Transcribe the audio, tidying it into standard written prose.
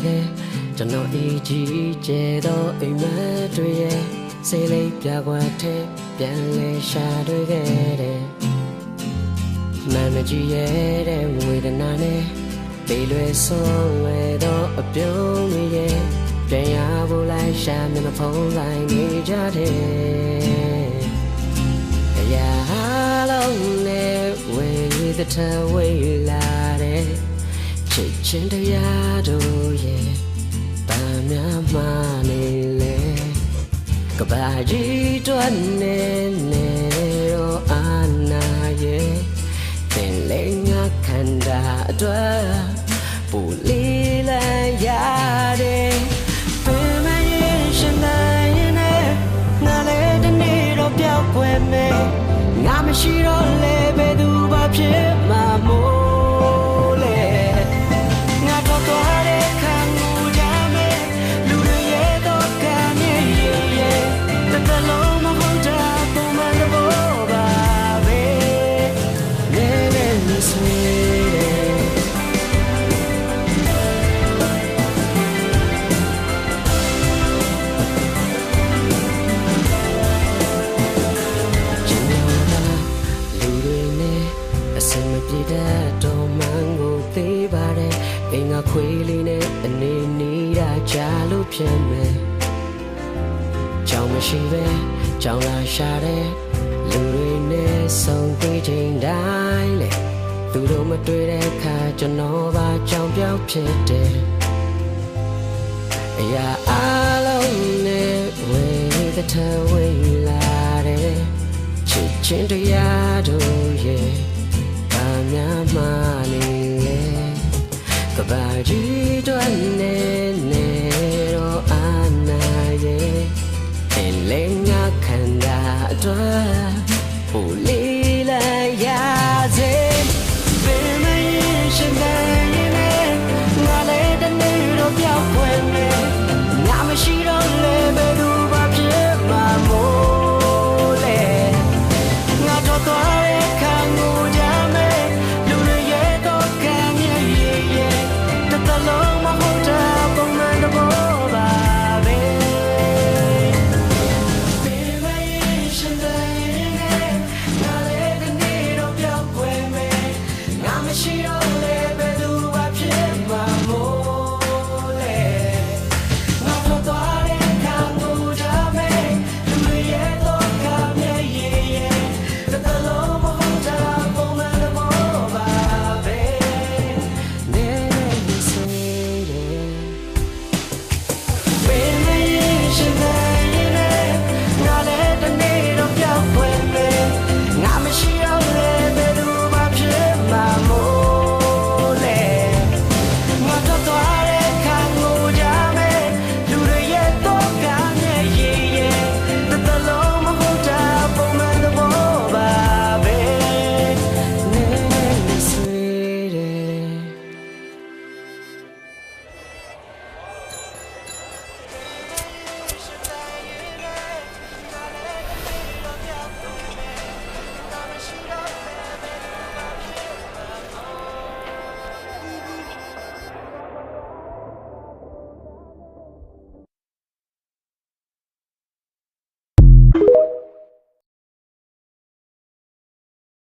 လေကျွန်တော်အကြီးကျယ်သောအိမ်မက်တွေရဲ့စိတ်လေးပြကွာတဲ့ပြန်လဲရှာတွေ့ခဲ့တယ်မမကြီးရဲ့တဲ့ဝေဒနာနဲ့ပေလွယ်ဆုံးဝဲသောအပြုံးတွေရဲ့ပြန်ရဖို့လိုက်ရှာမျက်နှာဖုံးလိုက်နေကြတယ်အရာလုံးနဲ့ဝေသထဝေလာတဲ့ချစ်ချင်းတရားတို့ရဲ့ဗမ်းများမှနေလေကဘာကြီးတွန်းနေနေတော့အာနာရဲ့သင်လေးငါခန္ဓာအတွက်ပူလီလာရတယ်ပင်မရင်ရှင်နိုင်နဲ့ငါလည်းဒီနေ့တော့ပြောက်ွယ်မယ်ငါမရှိတော့လေဘယ်သူမှဖြစ်မှာမို့လေငါတော့သွားတဲ့ခံမှုကြမယ်လူတွေရဲ့တော့ကံရဲ့တလုံးမဟုတ်တာပုံမှန်တော့ပါပဲနေနေဆွေပြည်တဲ့တော်မန်ကိုသေးပါတယ်အိမ်ကခွေးလေးနဲ့အနေနေတာကြားလို့ဖြစ်မယ်ကြောင်မရှိပဲကြောင်လာရှာတဲ့လူတွေနဲ့ဆုံးသေးချိန်တိုင်းလေသူတို့မတွေ့တဲ့အခါကျွန်တော်ပါကြောင်ပြောက်ဖြစ်တယ်အရာအလုံးနဲ့ဝေသထဝေလာတဲ့ချစ်ချင်းတရားတို့ရဲ့များမလေးလေကဘာကြီး